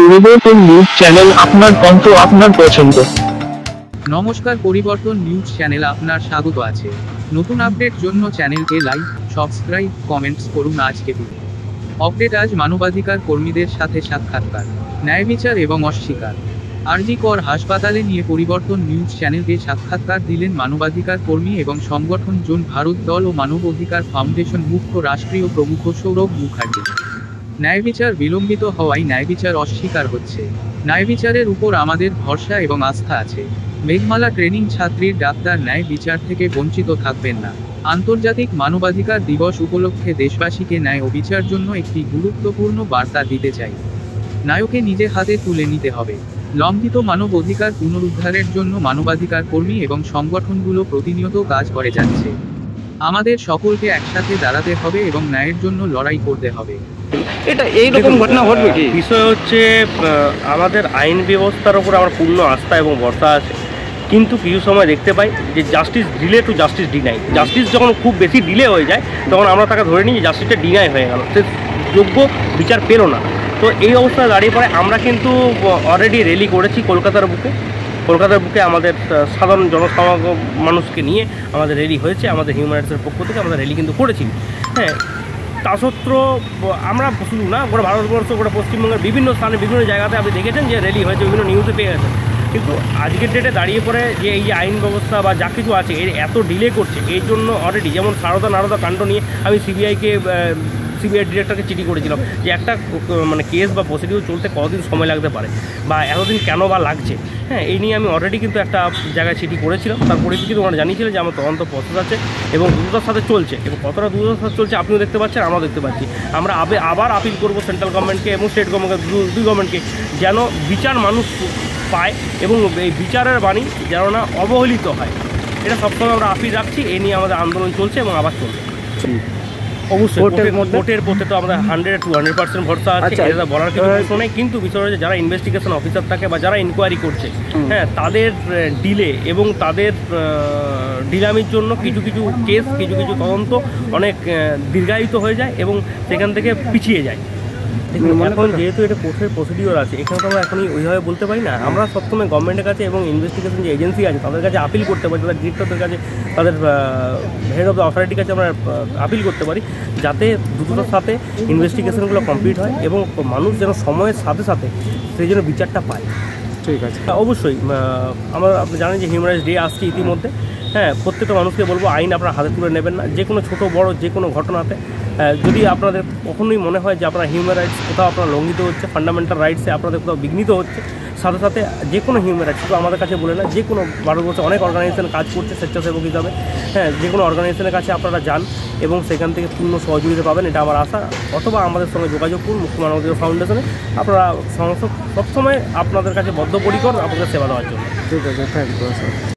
পরিবর্তন news channel, আপনার কণ্ঠ, আপনার পছন্দ। নমস্কার, পরিবর্তন নিউজ চ্যানেল আপনার স্বাগত আছে। নতুন আপডেট জন্য চ্যানেলকে লাইক, সাবস্ক্রাইব, কমেন্টস করুন। আজকে আপডেট, আজ মানবাধিকার কর্মীদের সাথে সাক্ষাৎকার, ন্যায় বিচার এবং অস্বীকার। আরজি কর হাসপাতালে নিয়ে পরিবর্তন নিউজ চ্যানেলকে সাক্ষাৎকার দিলেন মানবাধিকার কর্মী এবং সংগঠন জন ভারত দল ও মানব অধিকার ফাউন্ডেশন মুখ্য রাষ্ট্রীয় প্রমুখ সৌরভ মুখার্জি। ন্যায় বিচার বিলম্বিত হওয়ায় ন্যায় বিচার অস্বীকার হচ্ছে। ন্যায় বিচারের উপর আমাদের ভরসা এবং আস্থা আছে। মেঘমালা ট্রেনিং ছাত্রীর ডাক্তার ন্যায় বিচার থেকে বঞ্চিত থাকবেন না। আন্তর্জাতিক মানবাধিকার দিবস উপলক্ষে দেশবাসীকে ন্যায় ও বিচার জন্য একটি গুরুত্বপূর্ণ বার্তা দিতে চাই। ন্যায়কে নিজে হাতে তুলে নিতে হবে। লঙ্ঘিত মানব অধিকার পুনরুদ্ধারের জন্য মানবাধিকার কর্মী এবং সংগঠনগুলো প্রতিনিয়ত কাজ করে যাচ্ছে। আমাদের সকলকে একসাথে দাঁড়াতে হবে এবং ন্যায়ের জন্য লড়াই করতে হবে। এটা এইরকম ঘটনা ঘটবে কি? বিষয় হচ্ছে আমাদের আইন ব্যবস্থার উপর আমার পূর্ণ আস্থা এবং ভরসা আছে, কিন্তু কিছু সময় দেখতে পাই যে justice delay to justice deny. Justice যখন খুব বেশি ডিলে হয়ে যায় তখন আমরা তাকে ধরে নিই যে জাস্টিসটা ডিনাই হয়ে গেল, সে যোগ্য বিচার পেল না। তো এই অবস্থায় দাঁড়িয়ে পড়ে আমরা কিন্তু অলরেডি র্যালি করেছি কলকাতার বুকে আমাদের সাধারণ জনসমাগম মানুষকে নিয়ে আমাদের র্যালি হয়েছে। আমাদের হিউম্যান রাইটসের পক্ষ থেকে আমাদের র্যালি কিন্তু করেছি। হ্যাঁ, তা সত্ত্বেও আমরা শুধু না, গোটা ভারতবর্ষ, গোটা পশ্চিমবঙ্গের বিভিন্ন স্থানে বিভিন্ন জায়গাতে আপনি দেখেছেন যে র্যালি হয়েছে, বিভিন্ন নিউজে পেয়ে গেছেন। কিন্তু আজকের ডেটে দাঁড়িয়ে পড়ে যে এই যে আইন ব্যবস্থা বা যা কিছু আছে এর এত ডিলে করছে, এই জন্য অলরেডি যেমন সারদা কাণ্ড নিয়ে আমি সিবিআই ডিরেক্টরকে চিঠি করেছিলাম যে একটা মানে কেস বা প্রসিডিউর চলতে কতদিন সময় লাগতে পারে বা এতদিন কেন বা লাগছে। হ্যাঁ, এই নিয়ে আমি অলরেডি কিন্তু একটা জায়গায় চিঠি করেছিলাম। তার পরিপ্রেক্ষিতে ওনারা জানিয়েছিলেন যে আমার তদন্ত প্রসেস আছে এবং দ্রুততার সাথে চলছে, এবং কতটা দ্রুততার সাথে চলছে আপনিও দেখতে পাচ্ছেন, আমরাও দেখতে পাচ্ছি। আমরা আবার আপিল করবো সেন্ট্রাল গভর্নমেন্টকে এবং স্টেট গভর্নমেন্টকে, দুই গভর্নমেন্টকে, যেন বিচার মানুষ পায় এবং এই বিচারের বাণী যেন না অবহেলিত হয়। এটা সবসময় আমরা আপিল রাখছি। এই নিয়ে আমাদের আন্দোলন চলছে এবং আবার চলছে। অবশ্যই কোর্টের প্রতি তো আমাদের 100-200% ভরসা আছে, এটা বলার কিছু প্রশ্ন নেই। কিন্তু বিষয় হচ্ছে যারা ইনভেস্টিগেশন অফিসার থাকে বা যারা ইনকোয়ারি করছে, হ্যাঁ, তাদের ডিলে এবং তাদের ডিলামির জন্য কিছু কেস, কিছু তদন্ত অনেক দীর্ঘায়িত হয়ে যায় এবং সেখান থেকে পিছিয়ে যায়। এখন যেহেতু এটা কোর্টের প্রসিডিওর আছে, এখানে তো আমরা এখনই ওইভাবে বলতে পারি না। আমরা সবসময় গভর্নমেন্টের কাছে এবং ইনভেস্টিগেশন যে এজেন্সি আছে তাদের কাছে আপিল করতে পারি, তাদের ডিরেক্টরদের কাছে, তাদের হেড অফ দ্য অথরিটির কাছে আমরা আপিল করতে পারি, যাতে দ্রুততার সাথে ইনভেস্টিগেশনগুলো কমপ্লিট হয় এবং মানুষ যেন সময়ের সাথে সাথে সেই জন্য বিচারটা পায়। ঠিক আছে, অবশ্যই আপনি জানেন যে হিউম্যান রাইটস ডে আসছে ইতিমধ্যে। হ্যাঁ, প্রত্যেকটা মানুষকে বলবো আইন আপনার হাতে তুলে নেবেন না। যে কোনো ছোটো বড়ো যে কোনো ঘটনাতে যদি আপনাদের কখনোই মনে হয় যে আপনার হিউম্যান রাইটস কোথাও আপনার লঙ্ঘিত হচ্ছে, ফান্ডামেন্টাল রাইটসে আপনাদের কোথাও বিঘ্নিত হচ্ছে, সাথে সাথে যে কোনো হিউম্যান রাইটস, শুধু আমাদের কাছে বলে না, যে কোনো ভারতবর্ষে অনেক অর্গানাইজেশন কাজ করছে স্বেচ্ছাসেবক হিসাবে। হ্যাঁ, যে কোনো অর্গানাইজেশনের কাছে আপনারা যান এবং সেখান থেকে পূর্ণ সহযোগিতা পাবেন, এটা আমার আশা। অথবা আমাদের সঙ্গে যোগাযোগ করুন মুখ্য মানবাধিকার ফাউন্ডেশনে। আপনারা সবসময় আপনাদের কাছে বদ্ধপরিকর আপনাদের সেবা দেওয়ার জন্য। ঠিক আছে, থ্যাংক ইউ স্যার।